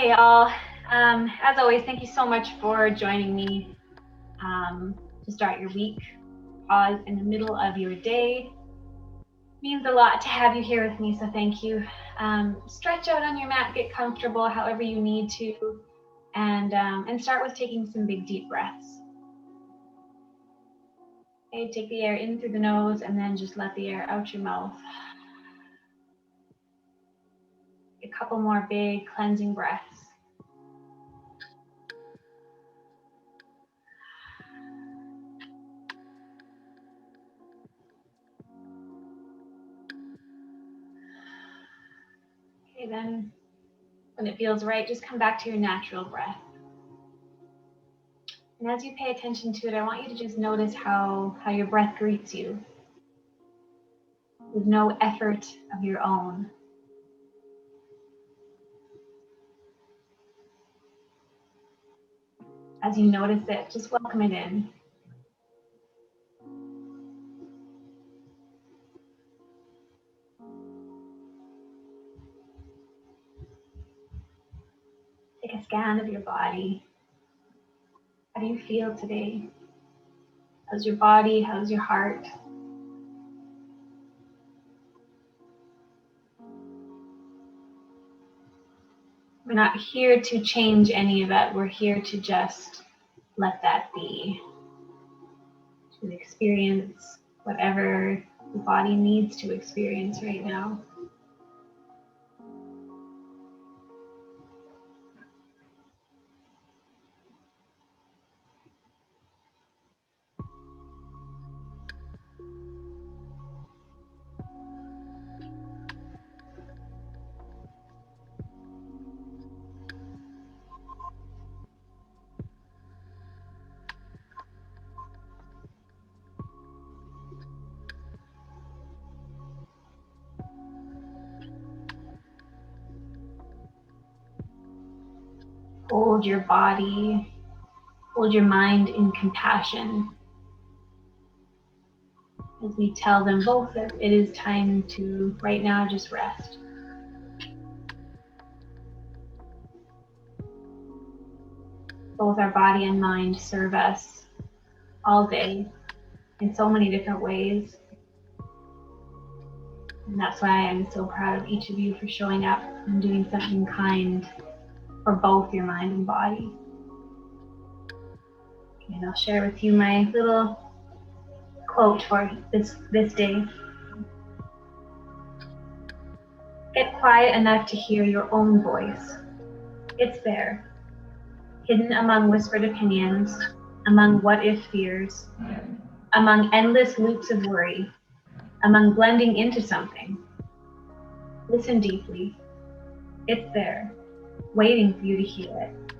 Hey all, as always, thank you so much for joining me to start your week. Pause in the middle of your day. Means a lot to have you here with me, so thank you. Stretch out on your mat, get comfortable however you need to, and start with taking some big deep breaths. Okay, take the air in through the nose and then just let the air out your mouth. A couple more big cleansing breaths. Okay, then when it feels right, just come back to your natural breath. And as you pay attention to it, I want you to just notice how your breath greets you with no effort of your own. As you notice it, just welcome it in. Take a scan of your body. How do you feel today? How's your body? How's your heart? We're not here to change any of it. We're here to just let that be. To experience whatever the body needs to experience right now. Hold your body, hold your mind in compassion as we tell them both that it is time to, right now, just rest. Both our body and mind serve us all day in so many different ways. And that's why I'm so proud of each of you for showing up and doing something kind for both your mind and body. And I'll share with you my little quote for this day. Get quiet enough to hear your own voice. It's there, hidden among whispered opinions, among what-if fears, among endless loops of worry, among blending into something. Listen deeply. It's there, waiting for you to hear it,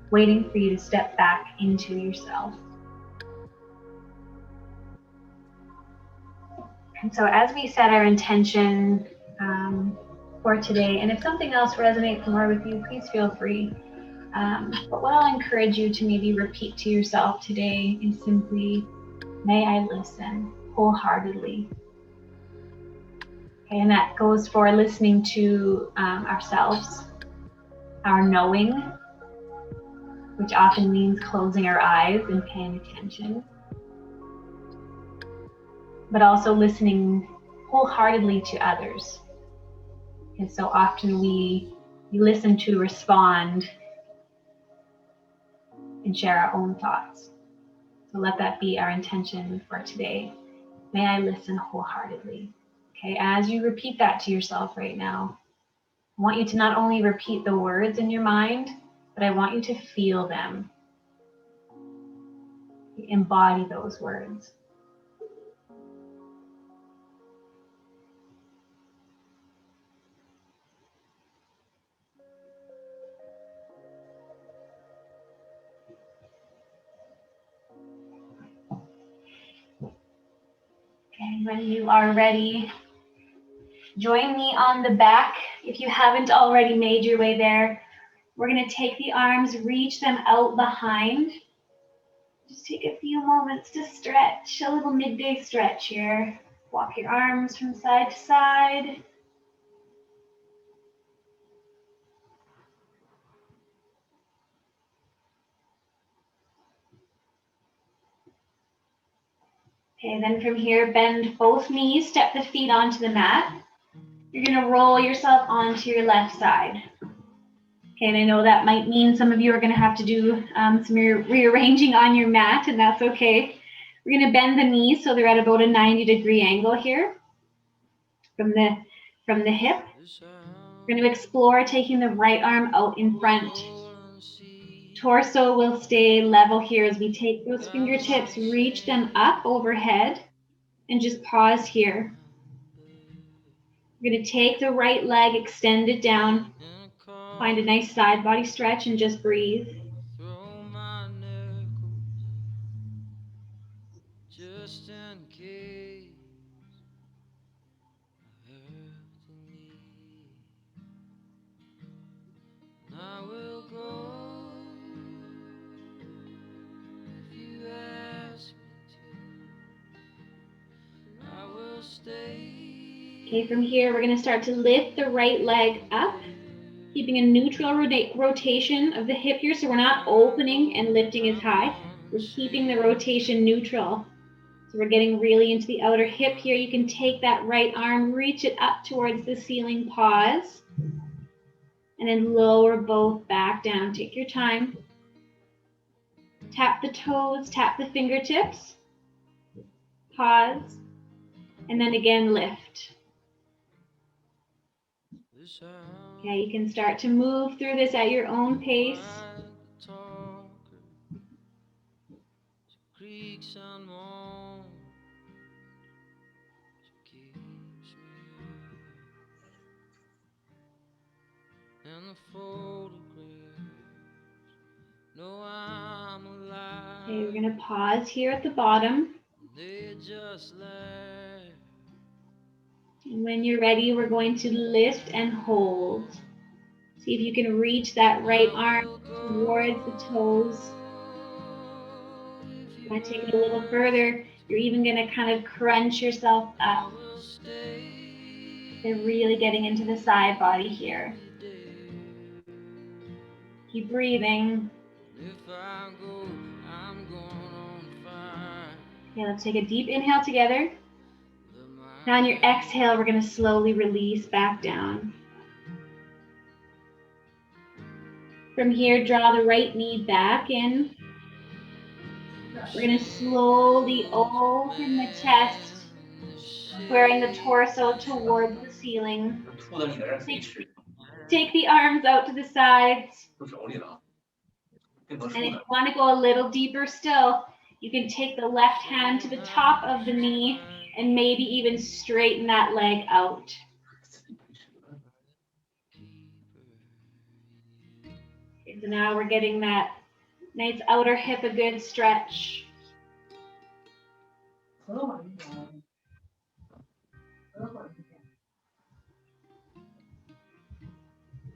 waiting for you to step back into yourself. And so as we set our intention for today, and if something else resonates more with you, please feel free. But what I'll encourage you to maybe repeat to yourself today is simply, may I listen wholeheartedly. Okay, and that goes for listening to ourselves, our knowing, which often means closing our eyes and paying attention, but also listening wholeheartedly to others. And so often we listen to respond and share our own thoughts. So let that be our intention for today. May I listen wholeheartedly. Okay, as you repeat that to yourself right now, I want you to not only repeat the words in your mind, but I want you to feel them. Embody those words. And when you are ready, join me on the back. If you haven't already made your way there, we're going to take the arms, reach them out behind. Just take a few moments to stretch, a little midday stretch here. Walk your arms from side to side. Okay, then from here, bend both knees, step the feet onto the mat. You're gonna roll yourself onto your left side. Okay, and I know that might mean some of you are gonna have to do some rearranging on your mat, and that's okay. We're gonna bend the knees so they're at about a 90-degree angle here from the hip. We're gonna explore taking the right arm out in front. Torso will stay level here as we take those fingertips, reach them up overhead, and just pause here. We're going to take the right leg, extend it down, find a nice side body stretch, and just breathe. Just in case I hurt the knee, I will go if you ask me to. I will stay. Okay, from here we're going to start to lift the right leg up, keeping a neutral rotation of the hip here, so we're not opening and lifting as high. We're keeping the rotation neutral. So we're getting really into the outer hip here. You can take that right arm, reach it up towards the ceiling, pause, and then lower both back down. Take your time. Tap the toes, tap the fingertips, pause, and then again lift. Okay, you can start to move through this at your own pace. Creaks and moans, she keeps me and the photographs know I'm alive. Okay, we're gonna pause here at the bottom. They just laugh. And when you're ready, we're going to lift and hold. See if you can reach that right arm towards the toes. You want to take it a little further. You're even going to kind of crunch yourself up. And really getting into the side body here. Keep breathing. Okay, let's take a deep inhale together. Now on your exhale, we're going to slowly release back down. From here, draw the right knee back in. We're going to slowly open the chest, squaring the torso towards the ceiling. Take the arms out to the sides. And if you want to go a little deeper still, you can take the left hand to the top of the knee and maybe even straighten that leg out. Okay, so now we're getting that nice outer hip a good stretch. Okay,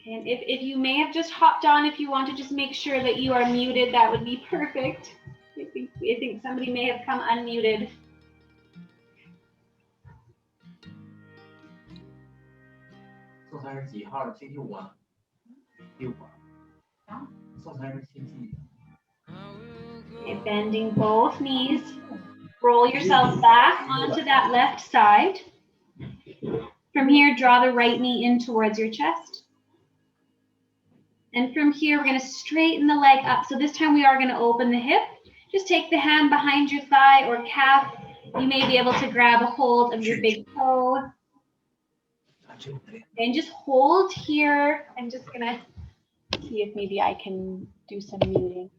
and if you may have just hopped on, if you want to just make sure that you are muted, that would be perfect. I think somebody may have come unmuted. Okay, bending both knees. Roll yourself back onto that left side. From here, draw the right knee in towards your chest. And from here, we're going to straighten the leg up. So this time we are going to open the hip. Just take the hand behind your thigh or calf. You may be able to grab a hold of your big toe. And just hold here. I'm just going to see if maybe I can do some muting.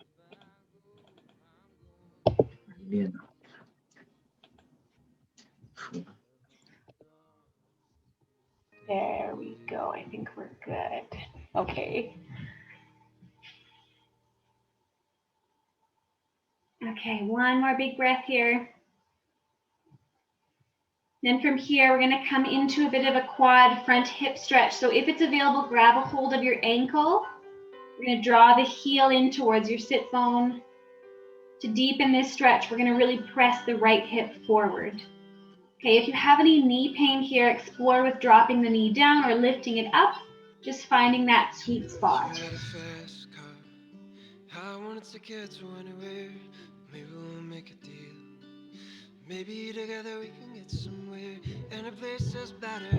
There we go. I think we're good. Okay. Okay, one more big breath here. Then from here, we're going to come into a bit of a quad front hip stretch. So if it's available, grab a hold of your ankle. We're going to draw the heel in towards your sit bone. To deepen this stretch, we're going to really press the right hip forward. Okay, if you have any knee pain here, explore with dropping the knee down or lifting it up, just finding that sweet spot. I wanted to get to anywhere, maybe we'll make a deal. Maybe together we can get somewhere, and a place that's better.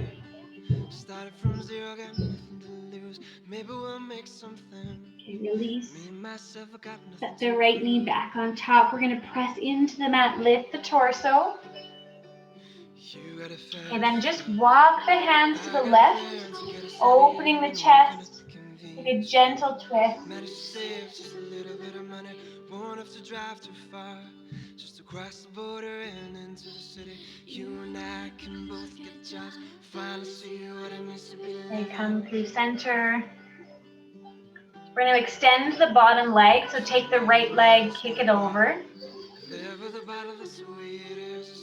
Started from zero, got nothing to lose. Maybe we'll make something. Okay, release. Me and myself, I got nothing. Set the right knee back on top. We're going to press into the mat, lift the torso. And then just walk the hands to the left, opening the chest. Take a gentle twist. Just a little bit of money, won't have to drive too far. Just across the border and into the city. You and I can both get jobs. Finally see what it means to be living. And come through center. We're going to extend the bottom leg. So take the right leg, kick it over.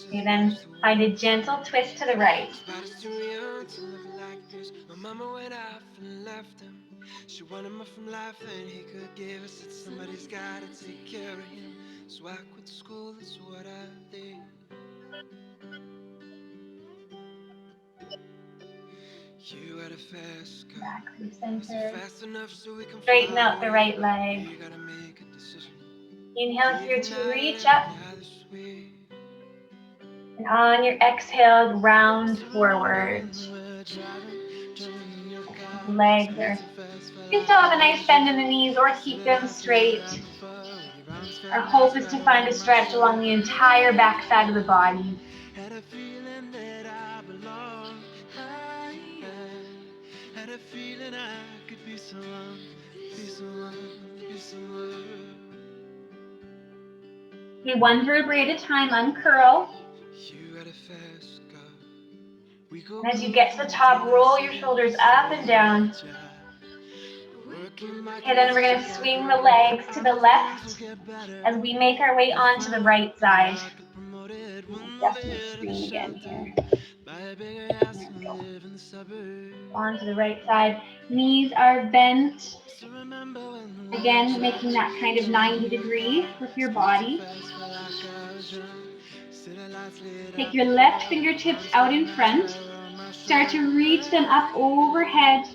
Okay, then find a gentle twist to the right. My mama went off and left him. She wanted more from life than he could give us. Said somebody's gotta take care of him. So I quit school, that's what I did. You had a fast car. Back through center. Fast enough so we can Straighten out the right leg. You gotta make a decision. Inhale here to reach up. And on your exhale, round forward. Legs are, you can still have a nice bend in the knees or keep them straight. Our hope is to find a stretch along the entire back side of the body. Had a feeling that I belong. Had a feeling I could be someone, be someone, be someone. Okay, one vertebrae at a time, uncurl. And as you get to the top, roll your shoulders up and down. Okay, then we're going to swing the legs to the left as we make our way onto the right side. Definitely swing again here. There we go. Onto the right side. Knees are bent. Again, making that kind of 90 degree with your body. Take your left fingertips out in front. Start to reach them up overhead.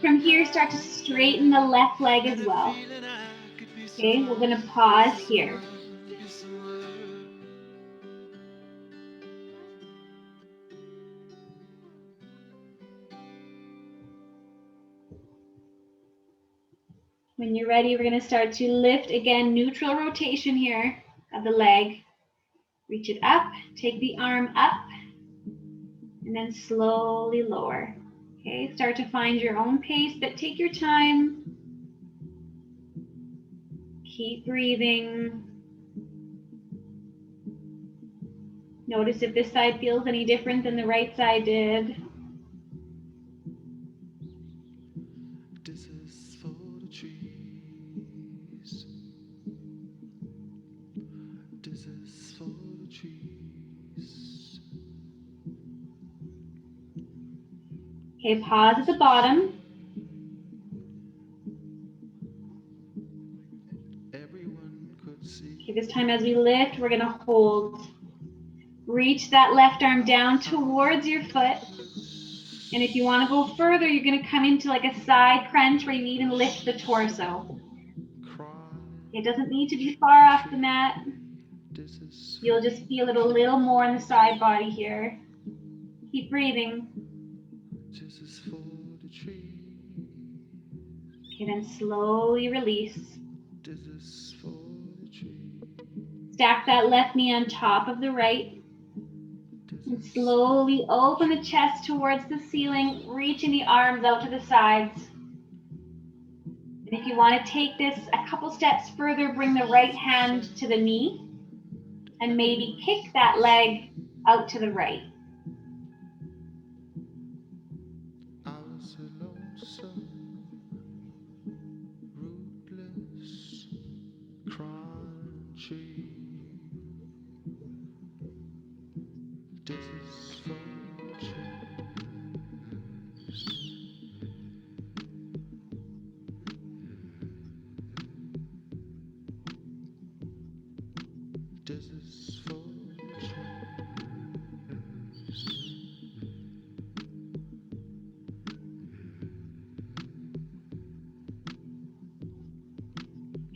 From here, start to straighten the left leg as well. Okay, we're going to pause here. When you're ready, we're going to start to lift again, neutral rotation here of the leg. Reach it up, take the arm up, and then slowly lower. Okay, start to find your own pace, but take your time. Keep breathing. Notice if this side feels any different than the right side did. This is for the trees. This is for the trees. Okay, pause at the bottom. Okay, this time as we lift, we're going to hold. Reach that left arm down towards your foot. And if you want to go further, you're going to come into like a side crunch where you even lift the torso. It doesn't need to be far off the mat. You'll just feel it a little more in the side body here. Keep breathing. Okay, then slowly release. Stack that left knee on top of the right. And slowly open the chest towards the ceiling, reaching the arms out to the sides. And if you want to take this a couple steps further, bring the right hand to the knee and maybe kick that leg out to the right.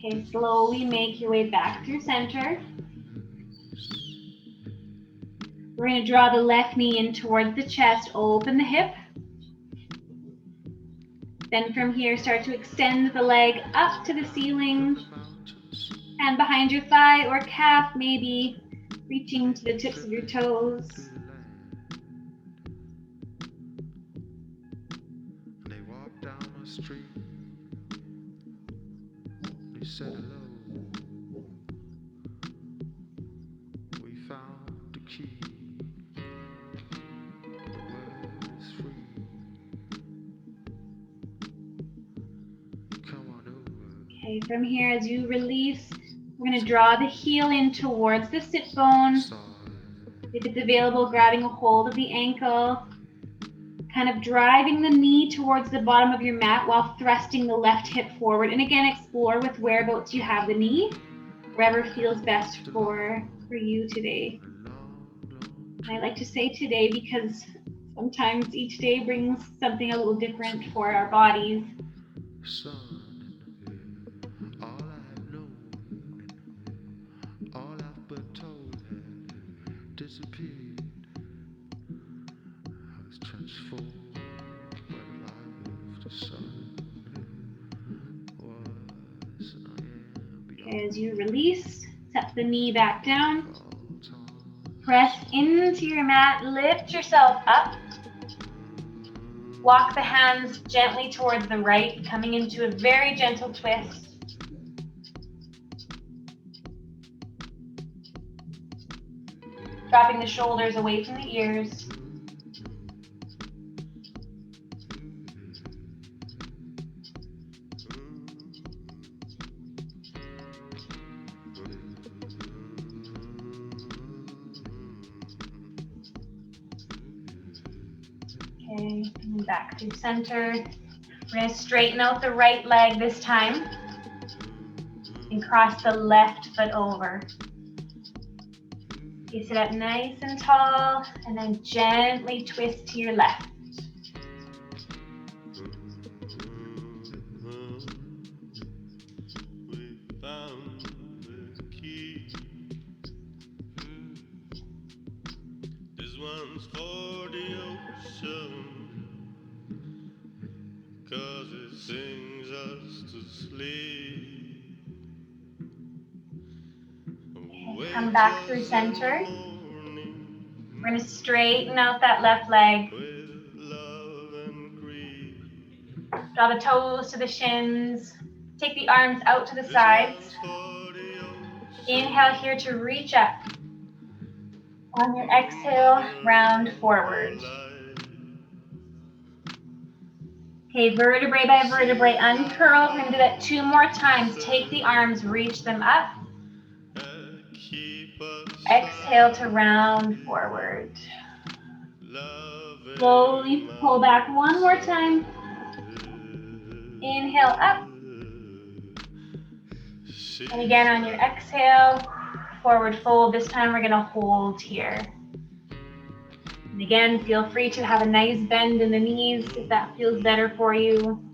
Okay, slowly make your way back through center. We're going to draw the left knee in towards the chest, open the hip. Then from here, start to extend the leg up to the ceiling. Hand behind your thigh or calf, maybe reaching to the tips of your toes. They walked down the street. They said hello. We found the key. The word is free. Come on over. Okay, from here, as you release, we're going to draw the heel in towards the sit bone. If it's available, grabbing a hold of the ankle. Kind of driving the knee towards the bottom of your mat while thrusting the left hip forward. And again, explore with whereabouts you have the knee, wherever feels best for you today. And I like to say today because sometimes each day brings something a little different for our bodies. Son, all I have known, all I've been told had disappeared. I was transformed when life, the sun was, I am beyond. As you release, set the knee back down. Press into your mat, lift yourself up. Walk the hands gently towards the right, coming into a very gentle twist. Dropping the shoulders away from the ears. Okay, coming back to center. We're going to straighten out the right leg this time and cross the left foot over. You sit up nice and tall and then gently twist to your left. We found the key. This one's for the ocean, 'cause it sings us to sleep. Come back through center. We're going to straighten out that left leg. Draw the toes to the shins. Take the arms out to the sides. Inhale here to reach up. On your exhale, round forward. Okay, vertebrae by vertebrae, uncurl. We're going to do that 2 more times. Take the arms, reach them up. Exhale to round forward. Slowly pull back 1 more time. Inhale up. And again on your exhale, forward fold. This time we're going to hold here. And again, feel free to have a nice bend in the knees if that feels better for you.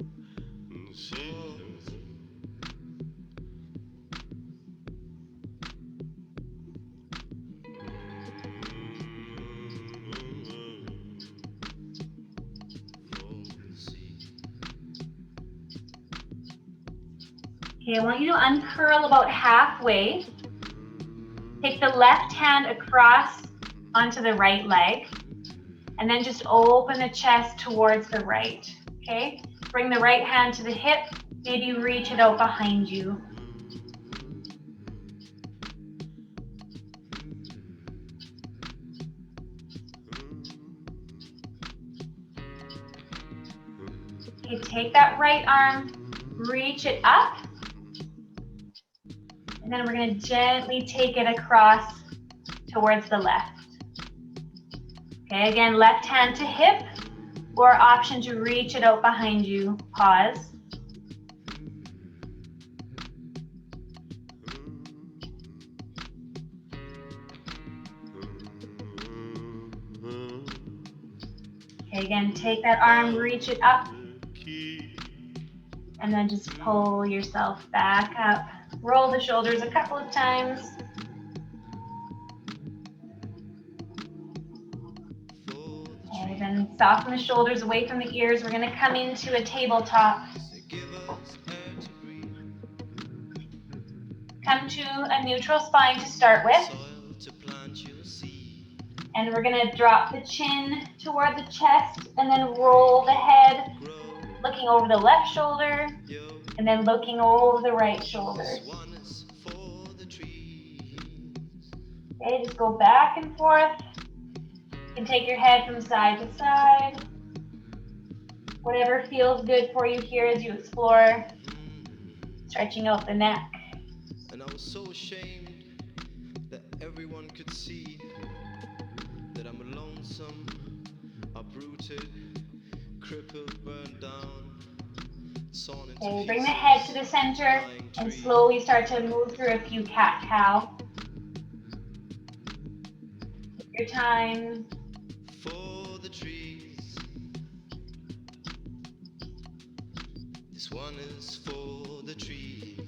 Okay, I want you to uncurl about halfway. Take the left hand across onto the right leg, and then just open the chest towards the right, okay? Bring the right hand to the hip, maybe reach it out behind you. Okay, take that right arm, reach it up, and then we're going to gently take it across towards the left. Okay, again, left hand to hip, or option to reach it out behind you. Pause. Okay, again, take that arm, reach it up, and then just pull yourself back up. Roll the shoulders a couple of times. Okay, then soften the shoulders away from the ears. We're going to come into a tabletop. Come to a neutral spine to start with. And we're going to drop the chin toward the chest and then roll the head, looking over the left shoulder and then looking over the right shoulder. Okay, just go back and forth. You can take your head from side to side. Whatever feels good for you here as you explore, stretching out the neck. And I was so ashamed that everyone could see that I'm a lonesome, uprooted, crippled, burned down, sawn into Okay, bring the head to the center and slowly start to move through a few cat-cow. Your time. For the trees. This one is for the trees.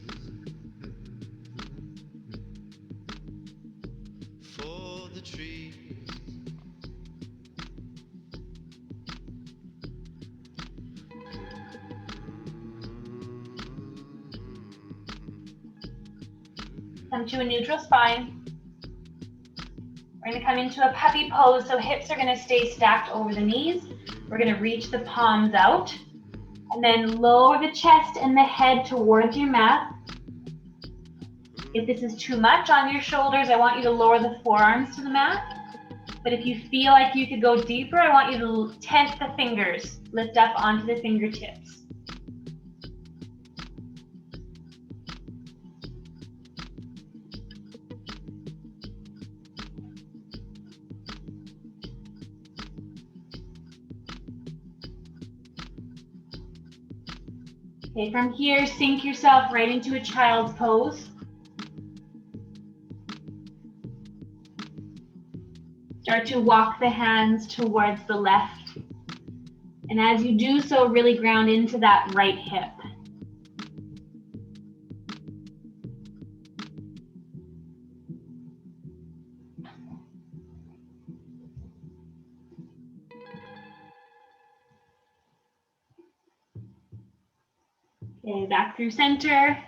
For the trees. Come to a neutral spine. We're going to come into a puppy pose, so hips are going to stay stacked over the knees. We're going to reach the palms out, and then lower the chest and the head towards your mat. If this is too much on your shoulders, I want you to lower the forearms to the mat. But if you feel like you could go deeper, I want you to tent the fingers, lift up onto the fingertips. Okay, from here, sink yourself right into a child's pose. Start to walk the hands towards the left. And as you do so, really ground into that right hip. Okay, back through center.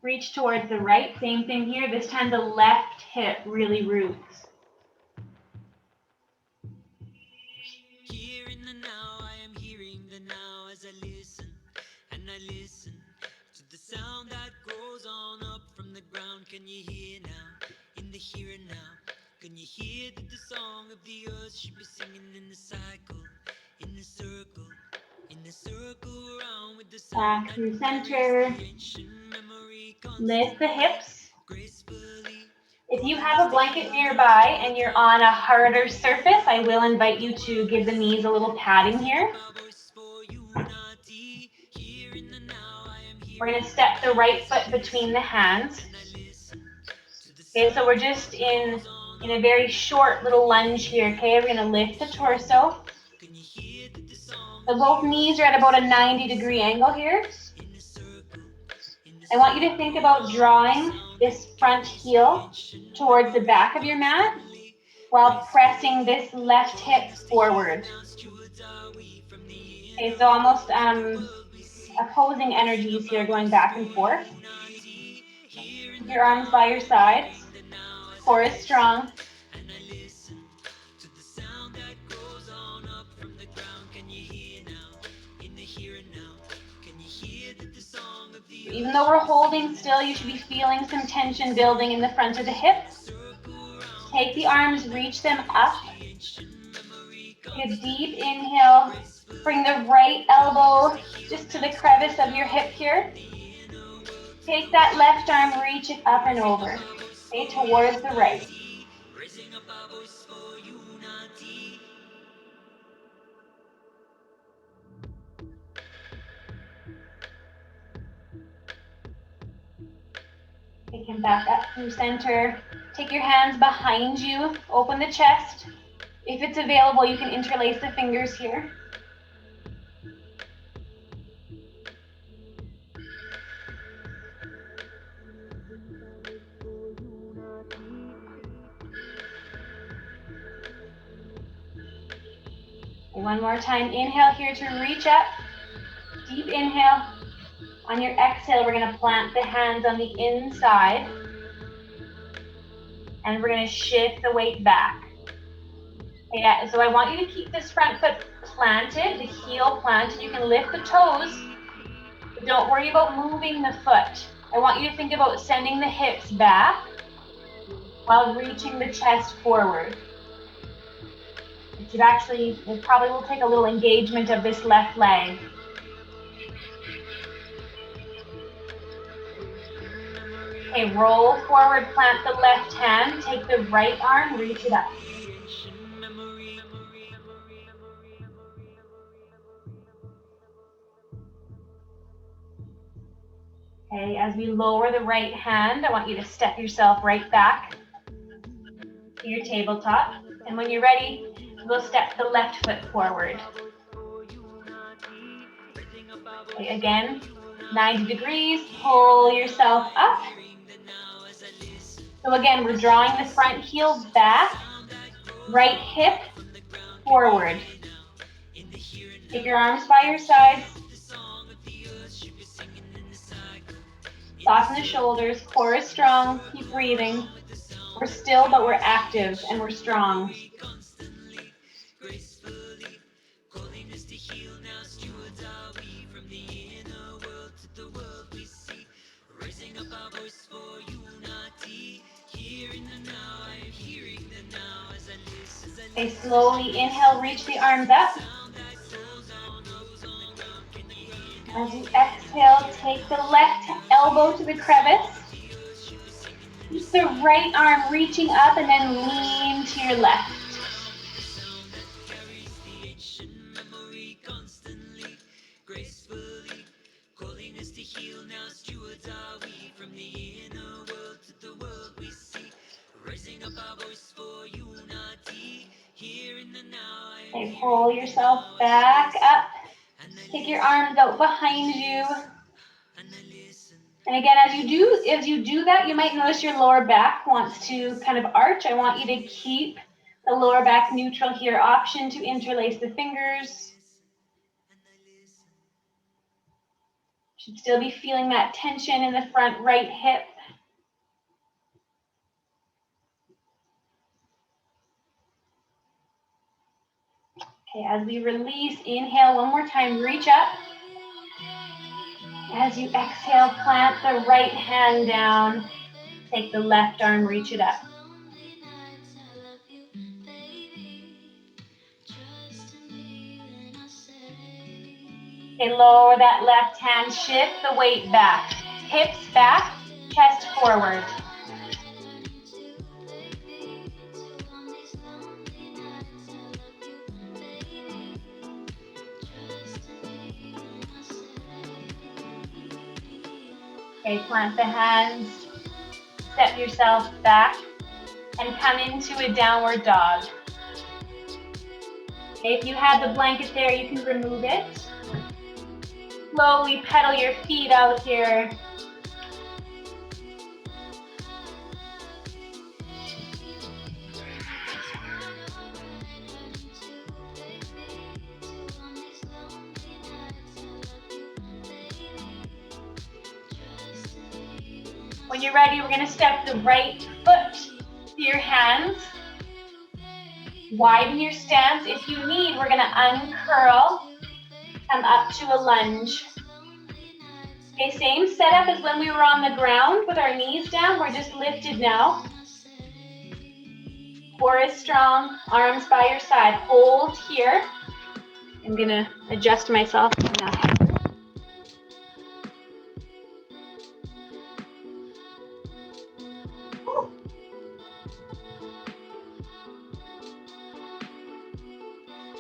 Reach towards the right. Same thing here. This time the left hip really roots. Here in the now, I am hearing the now as I listen, and I listen to the sound that grows on up from the ground. Can you hear now? In the here and now, can you hear that the song of the earth should be singing in the cycle, in the circle? Back through center. Lift the hips. If you have a blanket nearby and you're on a harder surface, I will invite you to give the knees a little padding here. We're going to step the right foot between the hands. Okay, so we're just in a very short little lunge here, okay? We're going to lift the torso. So both knees are at about a 90-degree angle here. I want you to think about drawing this front heel towards the back of your mat while pressing this left hip forward. Okay, so almost opposing energies here going back and forth. Keep your arms by your sides. Core is strong. Even though we're holding still, you should be feeling some tension building in the front of the hips. Take the arms, reach them up. Take a deep inhale. Bring the right elbow just to the crevice of your hip here. Take that left arm, reach it up and over. Okay, towards the right. Okay, come back up through center. Take your hands behind you. Open the chest. If it's available, you can interlace the fingers here. One more time, inhale here to reach up. Deep inhale. On your exhale, we're gonna plant the hands on the inside. And we're gonna shift the weight back. Yeah, so I want you to keep this front foot planted, the heel planted. You can lift the toes, but don't worry about moving the foot. I want you to think about sending the hips back while reaching the chest forward. It probably will take a little engagement of this left leg. Okay, roll forward, plant the left hand, take the right arm, reach it up. Okay, as we lower the right hand, I want you to step yourself right back to your tabletop. And when you're ready, we'll step the left foot forward. Okay, again, 90 degrees, pull yourself up. So again, we're drawing the front heel back, right hip forward. Take your arms by your sides. Soften the shoulders, core is strong, keep breathing. We're still, but we're active and we're strong. Okay, slowly inhale, reach the arms up. As you exhale, take the left elbow to the crevice. Keep the right arm reaching up and then lean to your left. Okay, pull yourself back up. Take your arms out behind you. And again, as you do that, you might notice your lower back wants to kind of arch. I want you to keep the lower back neutral here. Option to interlace the fingers. Should still be feeling that tension in the front right hip. Okay, as we release, inhale one more time, reach up. As you exhale, plant the right hand down. Take the left arm, reach it up. Okay, lower that left hand, shift the weight back. Hips back, chest forward. Okay, plant the hands, step yourself back, and come into a downward dog. Okay, if you have the blanket there, you can remove it. Slowly pedal your feet out here. When you're ready, we're going to step the right foot to your hands. Widen your stance. If you need, we're going to uncurl, come up to a lunge. Okay, same setup as when we were on the ground with our knees down. We're just lifted now. Core is strong, arms by your side. Hold here. I'm going to adjust myself now.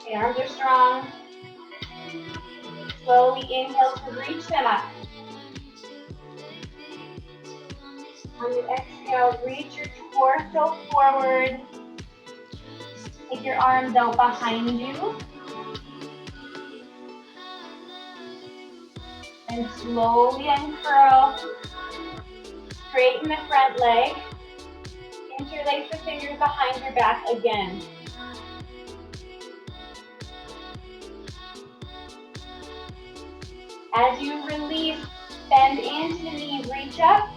Okay, arms are strong. Slowly inhale to reach them up. On your exhale, reach your torso forward. Take your arms out behind you. And slowly uncurl. Straighten the front leg. Interlace the fingers behind your back again. As you release, bend into the knee, reach up.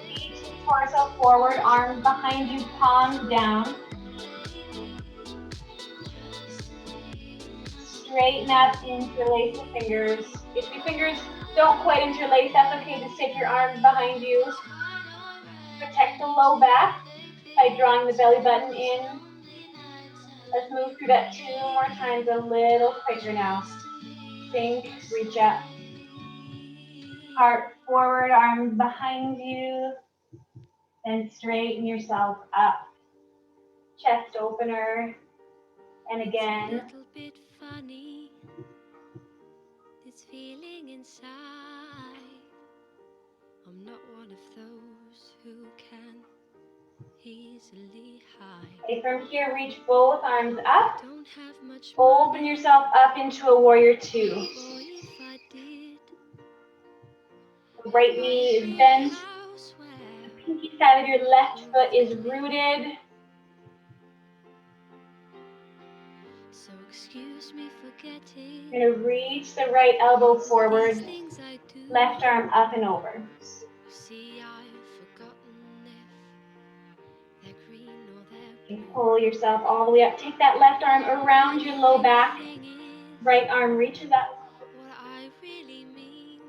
Reach the torso forward, arms behind you, palms down. Straighten up, interlace the fingers. If your fingers don't quite interlace, that's okay. Just take your arms behind you. Protect the low back by drawing the belly button in. Let's move through that 2 more times, a little quicker now. Sink, reach up. Heart forward, arms behind you. Then straighten yourself up. Chest opener. And again. It's a little bit funny, this feeling inside. I'm not one of those who can easily hide. Okay, from here, reach both arms up. Don't have much Open yourself up into a warrior 2. if I did. The right knee is bent. The pinky side of your left foot is rooted. So excuse me for getting. You're going to reach the right elbow forward, left arm up and over. See, I've forgotten if they're green or they're You pull yourself all the way up. Take that left arm around your low back. Right arm reaches up. what I really mean.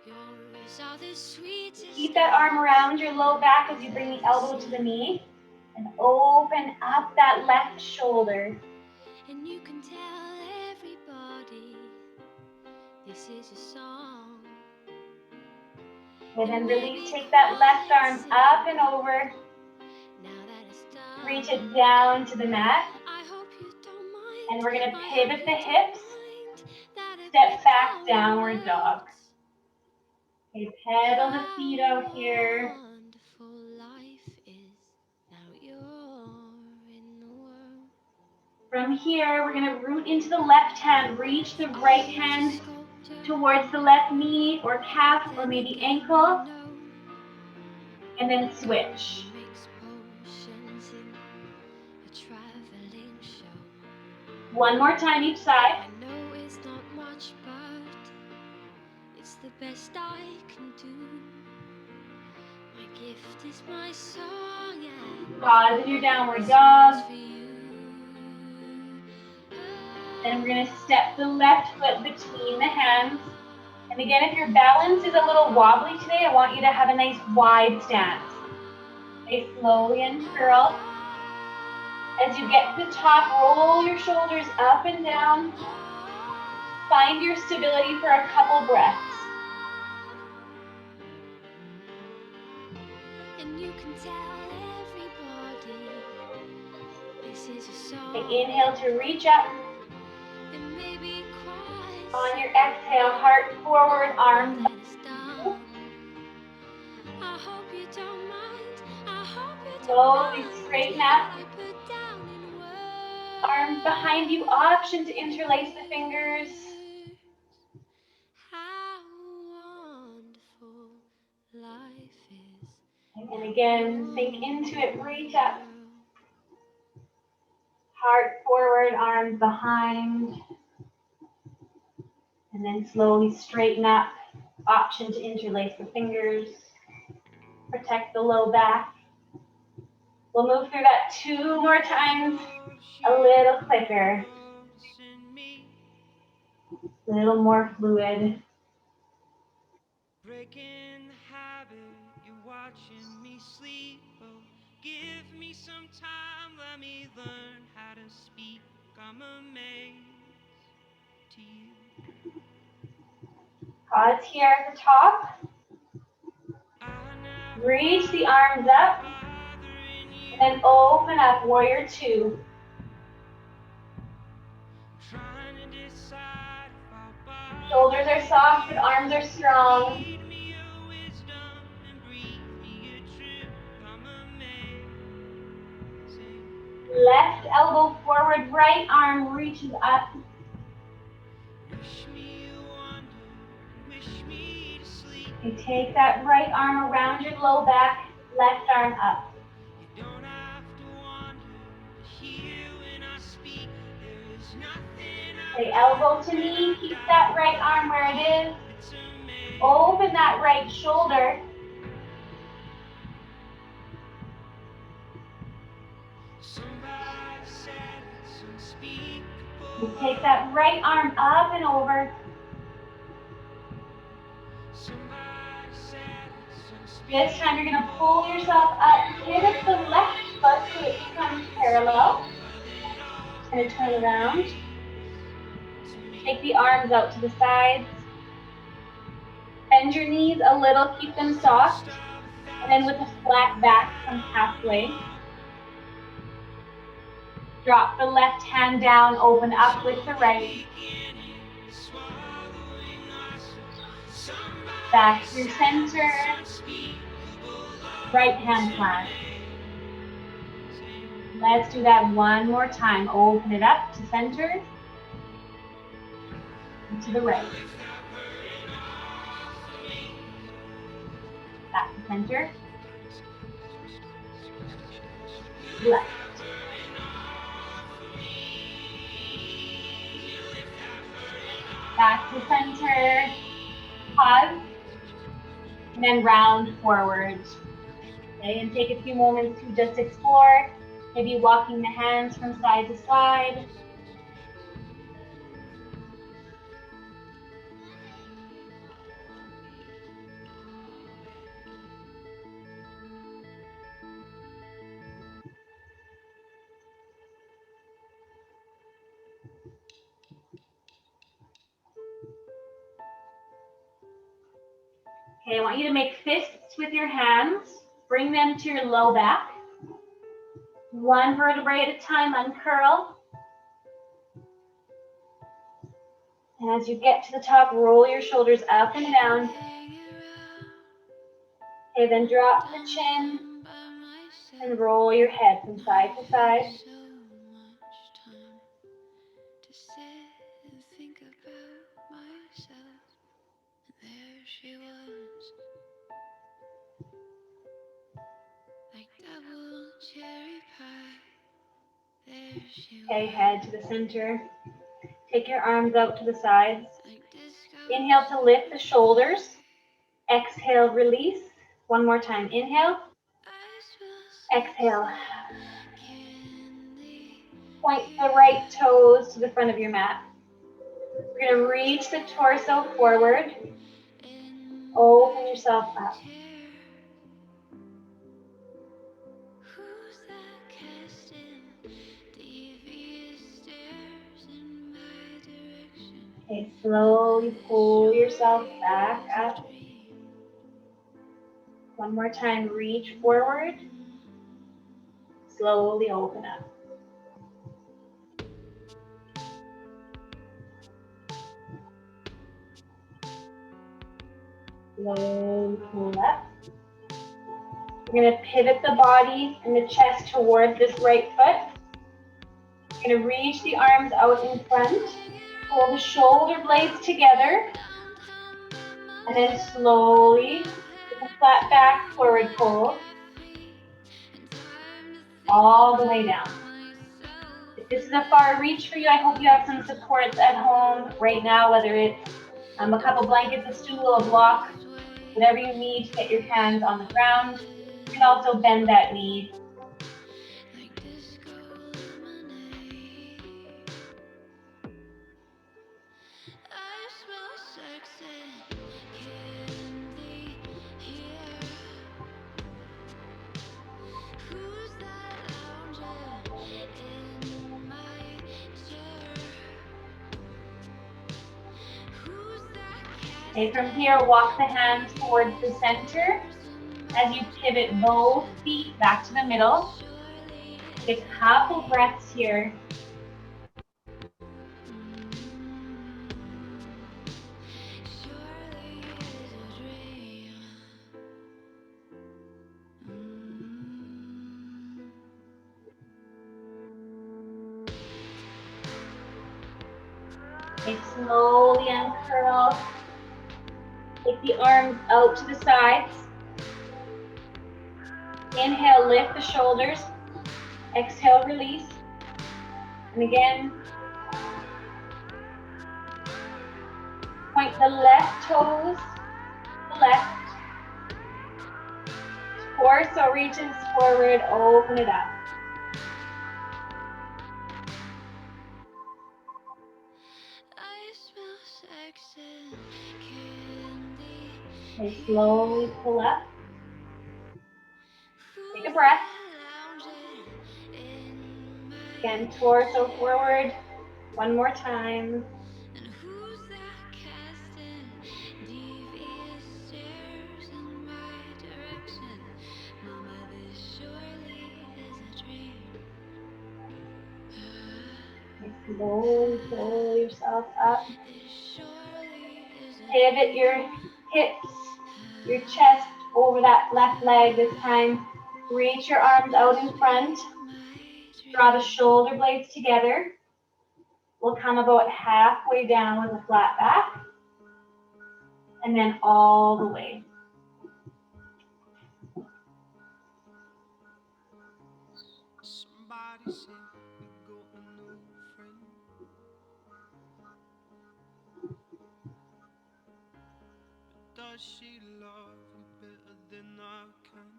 Yours are the sweetest. Keep that arm around your low back as you bring the elbow to the knee. And open up that left shoulder. And you can tell everybody this is a song. And then release. Take that left arm up and over. Now that it's done, Reach it down to the mat. I hope you don't mind. And we're going to pivot the hips. That a Step bit back, downward dog. works. Okay, pedal the feet out here. Wonderful life is now you're in the world. From here, we're going to root into the left hand. Reach the right hand towards the left knee or calf or maybe ankle. And then switch. Makes potions in a traveling show. One more time each side. I know it's not much, but it's the best I can do. My gift is my song and Pause in your downward dog. for you. Then we're going to step the left foot between the hands. And again, if your balance is a little wobbly today, I want you to have a nice wide stance. Okay, slowly uncurl. As you get to the top, roll your shoulders up and down. Find your stability for a couple breaths. And you can tell everybody this is a song. Okay, inhale to reach up. It may be quiet. On your exhale, heart forward, arms That is done. I hope you don't mind. I hope you don't slowly mind straighten that up. I put down in words. Arms behind you, option to interlace the fingers. How wonderful life is. And again, sink into it, reach up. Heart forward, arms behind. And then slowly straighten up. Option to interlace the fingers. Protect the low back. We'll move through that 2 more times, a little quicker. A little more fluid. Breaking the habit, you're watching me sleep. Oh, give me some time, let me learn how to speak. I'm amazed to you. Pause here at the top. Reach the arms up. And then open up, warrior 2. Shoulders are soft, but arms are strong. Left elbow forward, right arm reaches up. You take that right arm around your low back, left arm up. Okay, elbow to knee, keep that right arm where it is. Open that right shoulder. And take that right arm up and over. This time you're going to pull yourself up, pivot the left foot so it becomes parallel. Just going to turn around. Take the arms out to the sides. Bend your knees a little, keep them soft. And then with a flat back, come halfway. Drop the left hand down, open up with the right. Back through center. Right hand plant. Let's do that one more time. Open it up to center. And to the right. Back to center. Left. Back to center. Pause. And then round forward. Okay, and take a few moments to just explore. Maybe walking the hands from side to side. Okay, I want you to make fists with your hands. Bring them to your low back. One vertebrae at a time, uncurl. And as you get to the top, roll your shoulders up and down. Okay, then drop the chin and roll your head from side to side. Okay, head to the center. Take your arms out to the sides. Inhale to lift the shoulders. Exhale, release. One more time. Inhale. Exhale. Point the right toes to the front of your mat. We're going to reach the torso forward. Open yourself up. Okay, slowly pull yourself back up. One more time, reach forward. Slowly open up. Slowly pull up. We're going to pivot the body and the chest towards this right foot. We're going to reach the arms out in front. Pull the shoulder blades together. And then slowly, with a flat back, forward fold. All the way down. If this is a far reach for you, I hope you have some supports at home right now, whether it's a couple blankets, a stool, a block, whatever you need to get your hands on the ground. You can also bend that knee. Okay, from here, walk the hands towards the center as you pivot both feet back to the middle. Take a couple breaths here. Okay, slowly uncurl. Take the arms out to the sides. Inhale, lift the shoulders. Exhale, release. And again. Point the left toes to the left. Torso reaches forward, open it up. Okay, slowly pull up. Take a breath. Again, torso forward. One more time. Slowly pull yourself up. Pivot your hips, your chest over that left leg this time. Reach your arms out in front. Draw the shoulder blades together. We'll come about halfway down with a flat back. And then all the way. Somebody said we got a new friend. But does she love you better than I can?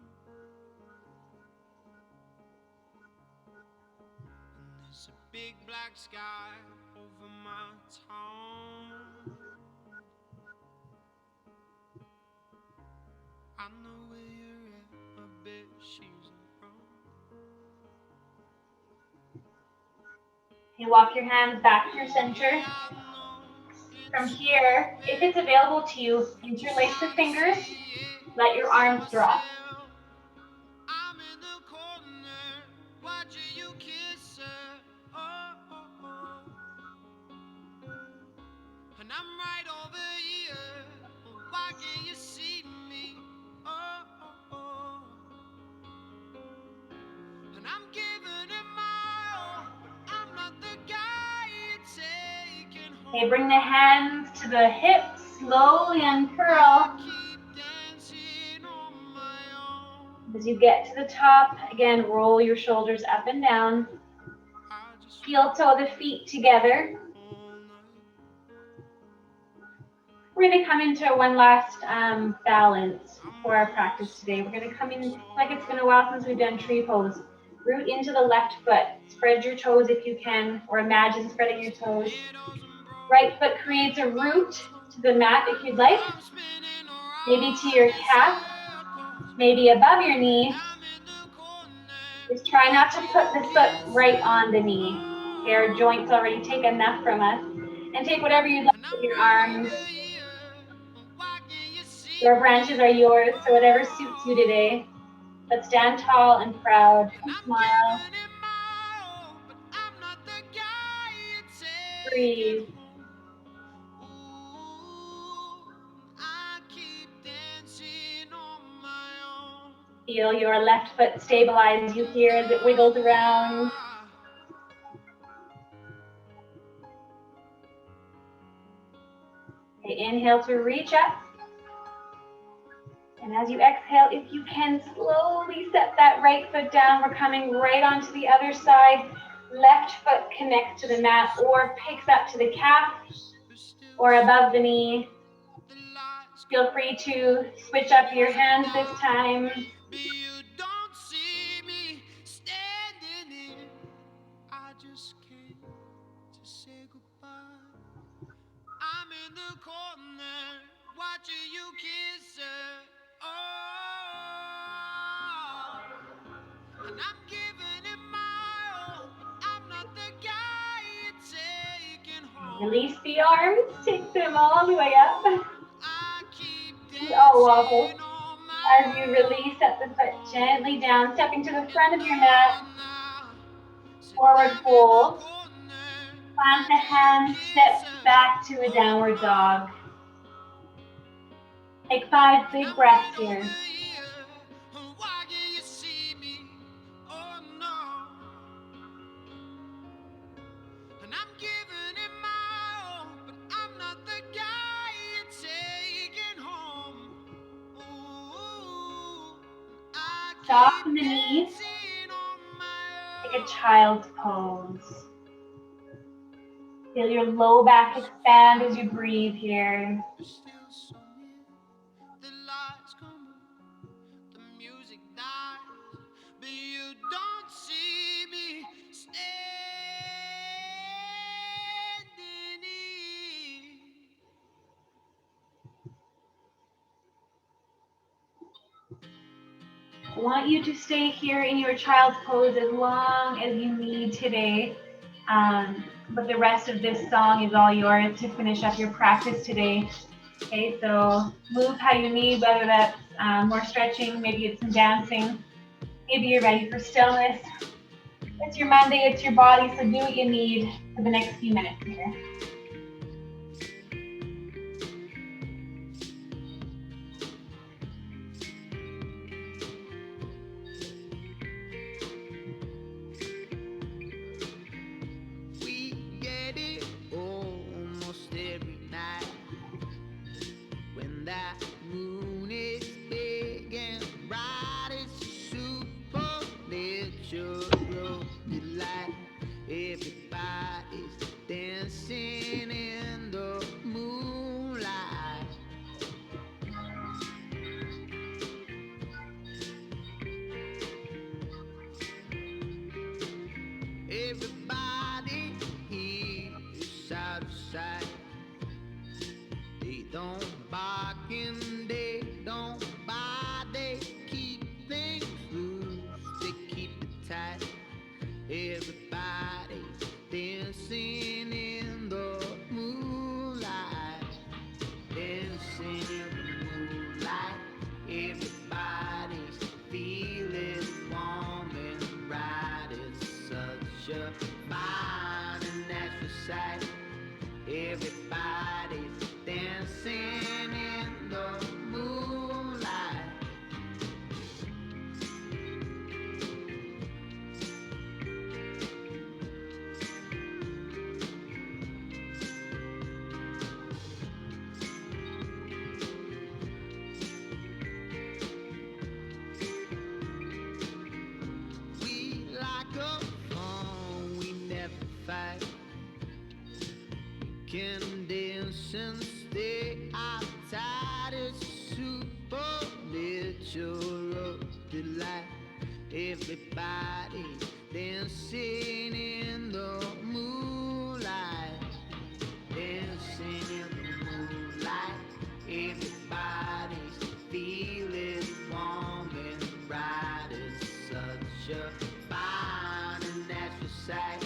And there's a big black sky over my town. I know where you're at, I bet she's around. You walk your hands back to your center. From here, if it's available to you, interlace the fingers, let your arms drop. I'm in the corner, watching you kiss her. Oh, oh, oh. And I'm right over here, why can't you see me? Oh, oh, oh. And I'm giving it my all, but I'm not the guy you're taking home. Okay, bring the hands to the hips, slowly uncurl. As you get to the top, again, roll your shoulders up and down. Heel toe the feet together. We're going to come into one last balance for our practice today. We're going to come in like it's been a while since we've done tree pose. Root into the left foot. Spread your toes if you can, or imagine spreading your toes. Right foot creates a root to the mat if you'd like. Maybe to your calf, maybe above your knee. Just try not to put the foot right on the knee. Okay, our joints already take enough from us. And take whatever you'd like with your arms. Your branches are yours, so whatever suits you today. But stand tall and proud and smile. Breathe. Feel your left foot stabilize you here as it wiggles around. Okay, inhale to reach up. And as you exhale, if you can, slowly set that right foot down. We're coming right onto the other side. Left foot connects to the mat or picks up to the calf or above the knee. Feel free to switch up your hands this time. I'm in the corner, watching you kiss her. Oh, and I'm giving it my all. I'm not the guy you're taking home. Release the arms, take them all the way up. We all wobble. As you release, set the foot gently down, stepping to the front of your mat. Forward fold. Plant the hands, step back to a downward dog. Take 5 big breaths here. Soften the knees. Take a child's pose. Feel your low back expand as you breathe here. You're still so near. The lights come on, the music dies, but you don't see me standing here. I want you to stay here in your child's pose as long as you need today. But the rest of this song is all yours to finish up your practice today. Okay, so move how you need, whether that's more stretching, maybe it's some dancing, maybe you're ready for stillness. It's your Monday, it's your body, so do what you need for the next few minutes here. We get it almost every night when that moon is big and bright. It's supernatural delight. Everybody's dancing in the moonlight. Everybody here is out of sight. They don't bark and they don't bite. They keep things loose, they keep it tight. Everybody's dancing in the moonlight. Dancing in the moonlight. Everybody's feeling warm and bright. It's such a fine and natural sight. Everybody's dancing in the moonlight. We like a fun, we never fight. Can dance and stay outside. It's supernatural delight. Everybody's dancing in the moonlight. Dancing in the moonlight. Everybody's feeling warm and bright. It's such a fine and natural sight.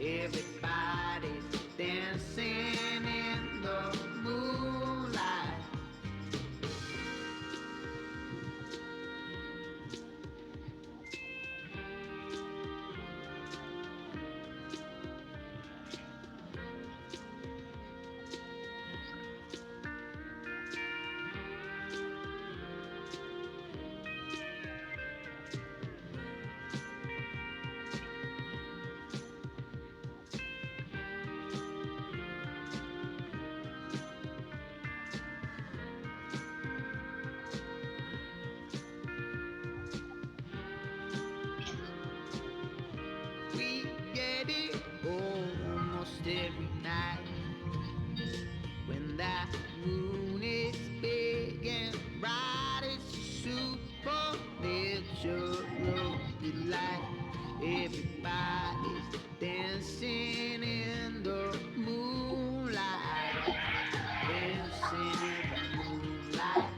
Everybody's dancing in the moonlight. We get it almost every night when that moon is big and bright. It's supernatural delight. Everybody's dancing in the moonlight. Dancing in the moonlight.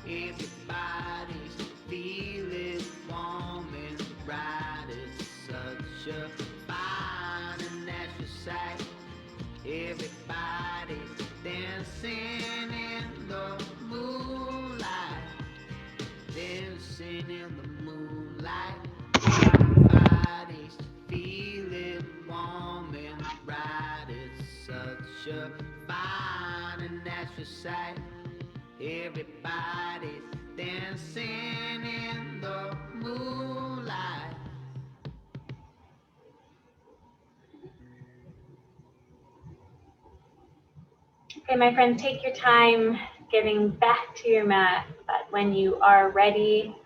Everybody's feeling warm and bright. It's such a fine and natural sight. Everybody's dancing in the moonlight. Dancing in the moonlight. Everybody's feeling warm and bright. It's such a fine and natural sight. Everybody's dancing in the moonlight. Okay, my friend, take your time getting back to your mat, but when you are ready,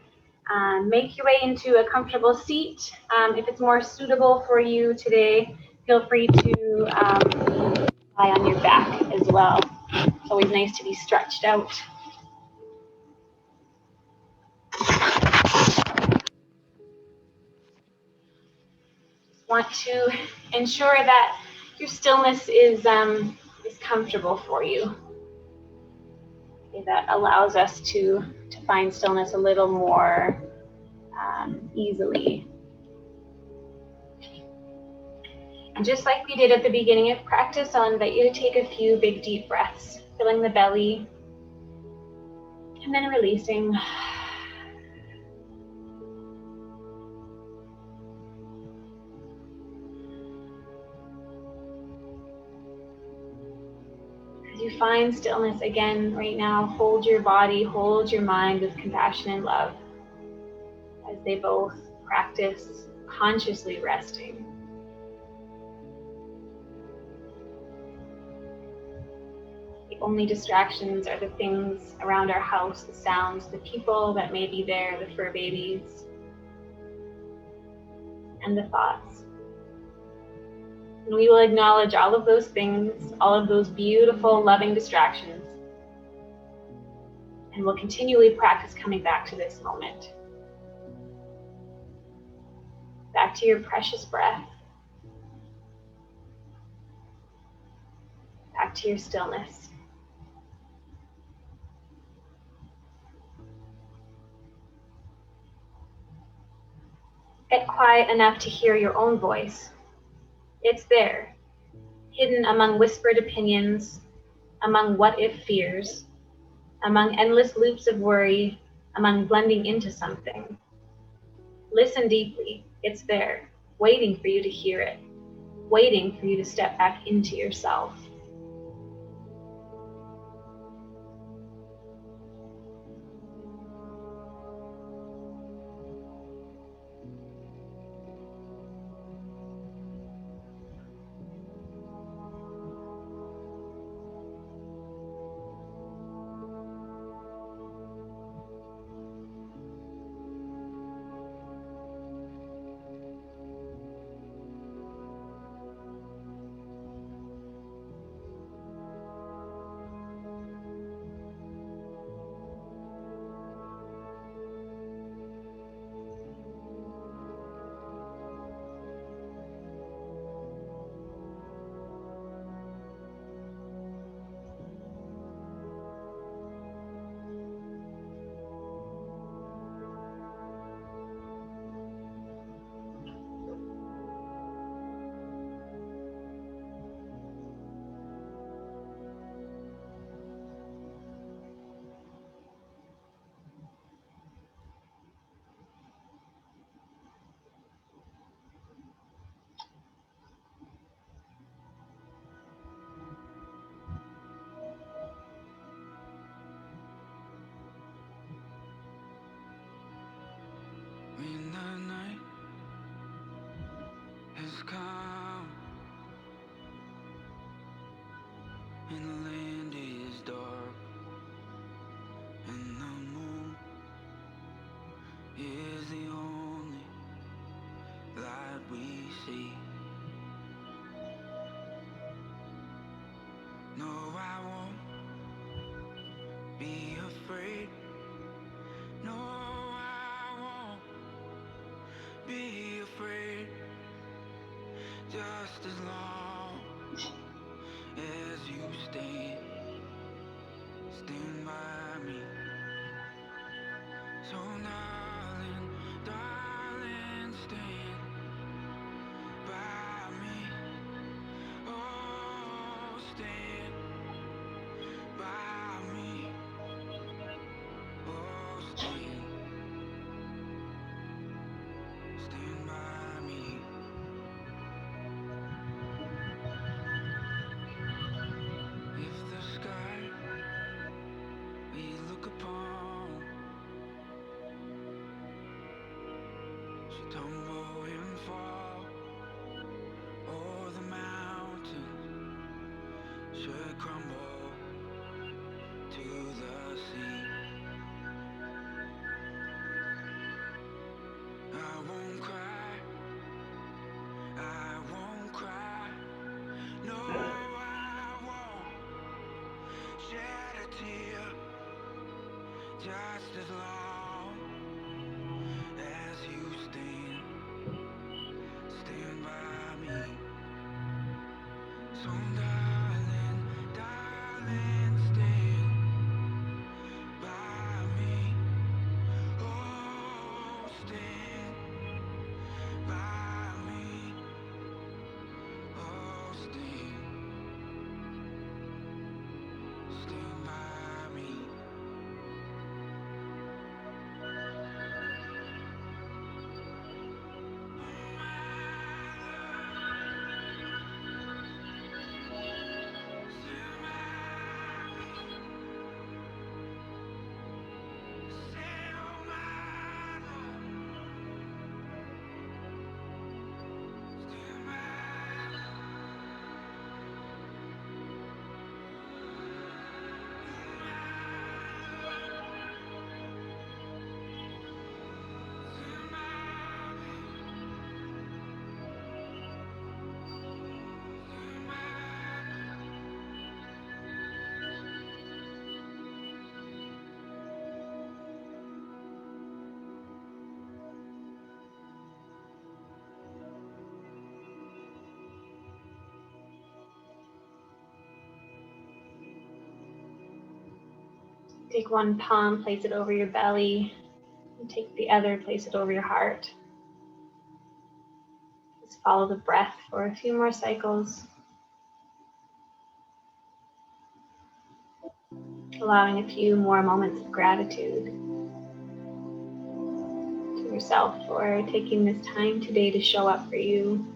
make your way into a comfortable seat. If it's more suitable for you today, Feel free to lie on your back as well. It's always nice to be stretched out. Want to ensure that your stillness is comfortable for you. Okay, that allows us to find stillness a little more easily. And just like we did at the beginning of practice, I'll invite you to take a few big deep breaths, filling the belly, and then releasing. As you find stillness again right now, hold your body, hold your mind with compassion and love as they both practice consciously resting. The only distractions are the things around our house, the sounds, the people that may be there, the fur babies, and the thoughts. And we will acknowledge all of those things, all of those beautiful, loving distractions. And we'll continually practice coming back to this moment. Back to your precious breath. Back to your stillness. Get quiet enough to hear your own voice. It's there, hidden among whispered opinions, among what-if fears, among endless loops of worry, among blending into something. Listen deeply. It's there, waiting for you to hear it, waiting for you to step back into yourself. When the night has come and the land is dark and the moon is the only light we see. No, I won't be afraid. No, I won't be afraid. Just as long as you stand by me. So darling, darling, stand by me. Oh, stand by me. Oh, stand by me. If the sky we look upon should tumble and fall, or the mountains should crumble to the sea, I won't cry, I won't cry. Take one palm, place it over your belly, and take the other, place it over your heart. Just follow the breath for a few more cycles, allowing a few more moments of gratitude to yourself for taking this time today to show up for you.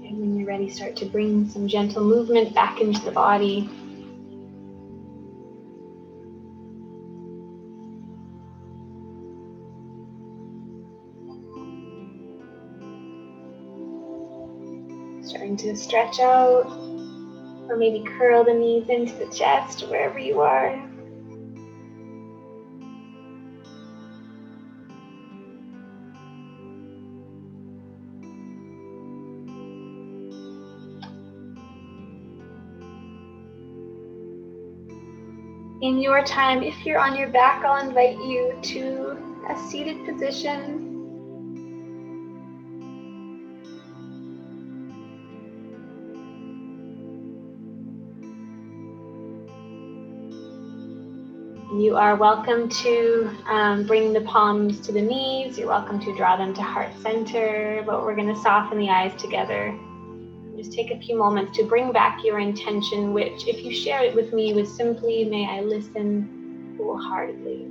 And when you're ready, start to bring some gentle movement back into the body. Starting to stretch out, or maybe curl the knees into the chest, wherever you are. In your time, if you're on your back, I'll invite you to a seated position. You are welcome to bring the palms to the knees. You're welcome to draw them to heart center, but we're going to soften the eyes together. Just take a few moments to bring back your intention, which, if you share it with me, was simply, may I listen wholeheartedly.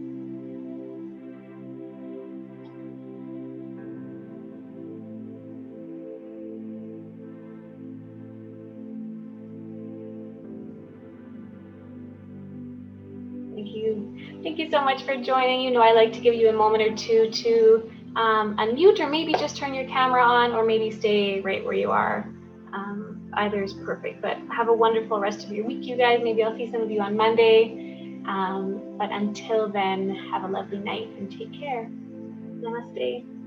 Thank you so much for joining. You know, I like to give you a moment or two to unmute, or maybe just turn your camera on, or maybe stay right where you are. Either is perfect, but have a wonderful rest of your week, you guys. Maybe I'll see some of you on Monday. But until then, have a lovely night and take care. Namaste.